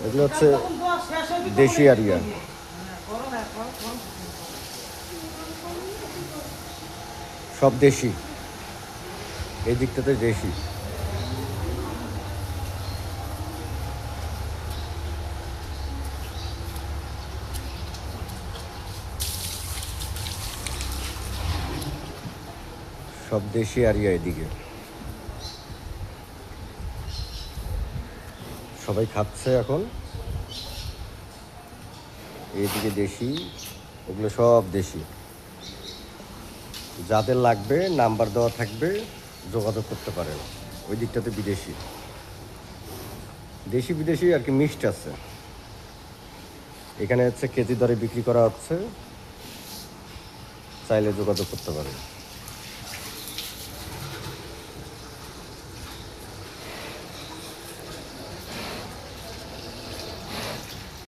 এগুলো হচ্ছে দেশি আরিয়া। সব দেশি, এই দিকটাতে দেশি। সব দেশি আরিয়া এদিকে। সবাই খাচ্ছে এখন। এইদিকে দেশি, ওগুলো সব দেশি। যাদের লাগবে নাম্বার দেওয়া থাকবে, যোগাযোগ করতে পারেন। ওই দিকটাতে বিদেশি, দেশি বিদেশি আর কি মিক্সড আছে। এখানে হচ্ছে কেজি দরে বিক্রি করা হচ্ছে, চাইলে যোগাযোগ করতে পারেন।